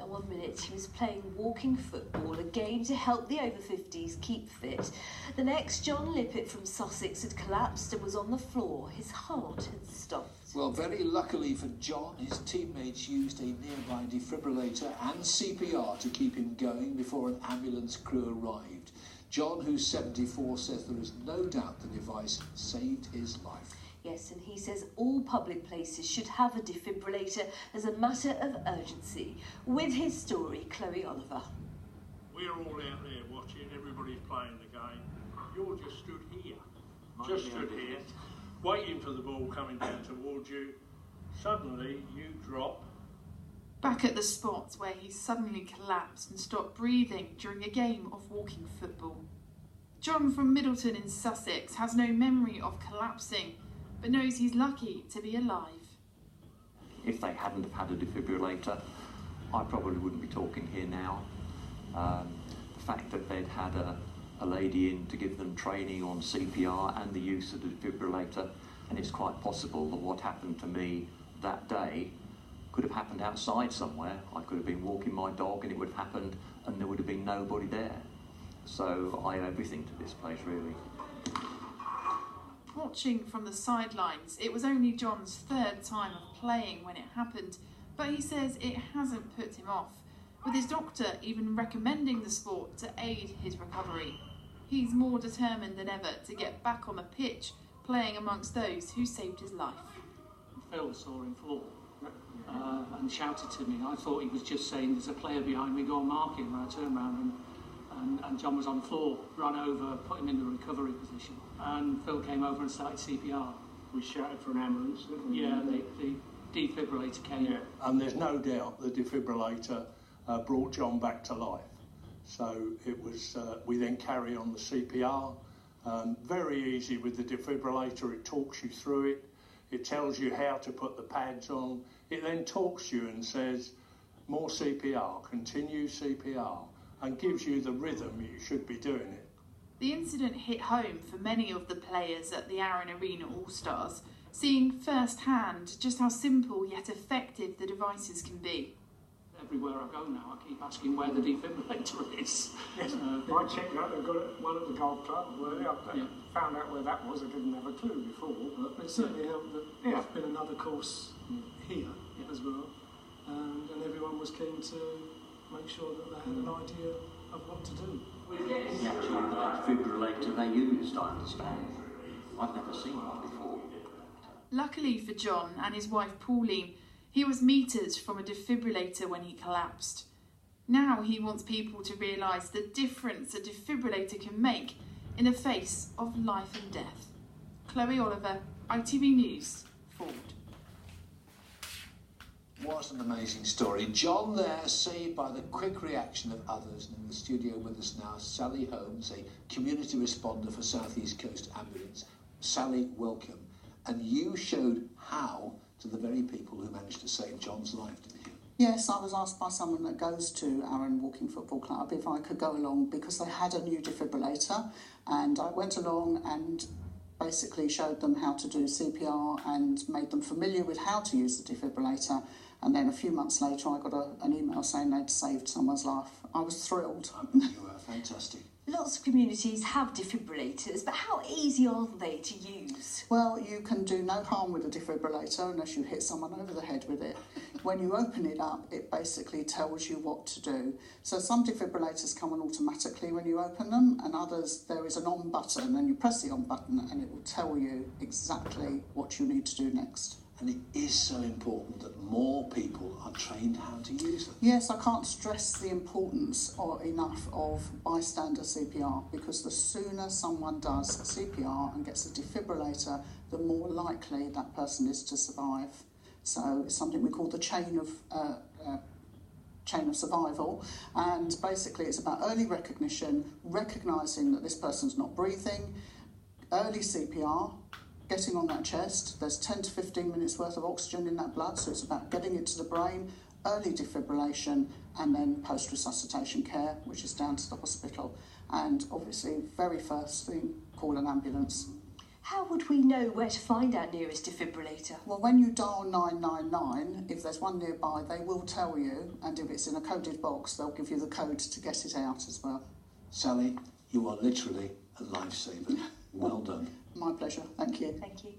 1 minute he was playing walking football, a game to help the over-50s keep fit. The next, John Lippett from Sussex had collapsed and was on the floor. His heart had stopped. Well, very luckily for John, his teammates used a nearby defibrillator and CPR to keep him going before an ambulance crew arrived. John, who's 74, says there is no doubt the device saved his life. Yes, and he says all public places should have a defibrillator as a matter of urgency. With his story, Chloe Oliver. We're all out there watching, everybody's playing the game. You're just stood here, waiting for the ball coming down towards you. Suddenly, you drop. Back at the spot where he suddenly collapsed and stopped breathing during a game of walking football. John from Middleton in Sussex has no memory of collapsing, but knows he's lucky to be alive. If they hadn't have had a defibrillator, I probably wouldn't be talking here now. The fact that they'd had a lady in to give them training on CPR and the use of the defibrillator, and it's quite possible that what happened to me that day could have happened outside somewhere. I could have been walking my dog and it would have happened and there would have been nobody there. So I owe everything to this place, really. Watching from the sidelines, it was only John's third time of playing when it happened, but he says it hasn't put him off, with his doctor even recommending the sport to aid his recovery. He's more determined than ever to get back on the pitch, playing amongst those who saved his life. Phil saw him fall and shouted to me. I thought he was just saying, there's a player behind me, go and mark him. And I turned around and John was on the floor, ran over, put him in the recovery position. And Phil came over and started CPR. We shouted for an ambulance, didn't we? Yeah, the defibrillator came. Yeah. And there's no doubt the defibrillator brought John back to life. So it was, we then carry on the CPR. Very easy with the defibrillator, it talks you through it. It tells you how to put the pads on. It then talks to you and says, more CPR, continue CPR, and gives you the rhythm you should be doing it. The incident hit home for many of the players at the Arun Arena Allstars, seeing firsthand just how simple yet effective the devices can be. Everywhere I go now, I keep asking where the defibrillator is. Yes. I checked out, they've got one at the golf club. I found out where that was. I didn't have a clue before. But it certainly helped that there's been another course here as well, and everyone was keen to make sure that they had an idea of what to do. The actual defibrillator they used, I understand. I've never seen one before. Luckily for John and his wife Pauline, he was metered from a defibrillator when he collapsed. Now he wants people to realise the difference a defibrillator can make in the face of life and death. Chloe Oliver, ITV News, Ford. What an amazing story. John there, saved by the quick reaction of others. And in the studio with us now, Sally Holmes, a community responder for South East Coast Ambulance. Sally, welcome. And you showed how to the very people who managed to save John's life, didn't you? Yes, I was asked by someone that goes to Arun Walking Football Club if I could go along because they had a new defibrillator, and I went along and basically showed them how to do CPR and made them familiar with how to use the defibrillator. And then a few months later, I got an email saying they'd saved someone's life. I was thrilled. You were fantastic. Lots of communities have defibrillators, but how easy are they to use? Well, you can do no harm with a defibrillator unless you hit someone over the head with it. When you open it up, it basically tells you what to do. So some defibrillators come on automatically when you open them, and others, there is an on button, and you press the on button and it will tell you exactly what you need to do next. And it is so important that more people are trained how to use them. Yes, I can't stress the importance enough of bystander CPR, because the sooner someone does CPR and gets a defibrillator, the more likely that person is to survive. So it's something we call the chain of survival, and basically it's about early recognition, recognising that this person's not breathing, early CPR, getting on that chest. There's 10 to 15 minutes worth of oxygen in that blood, so it's about getting it to the brain, early defibrillation, and then post-resuscitation care, which is down to the hospital. And obviously, very first thing, call an ambulance. How would we know where to find our nearest defibrillator? Well, when you dial 999, if there's one nearby, they will tell you, and if it's in a coded box, they'll give you the code to get it out as well. Sally, you are literally a lifesaver. Well done. My pleasure. Thank you. Thank you.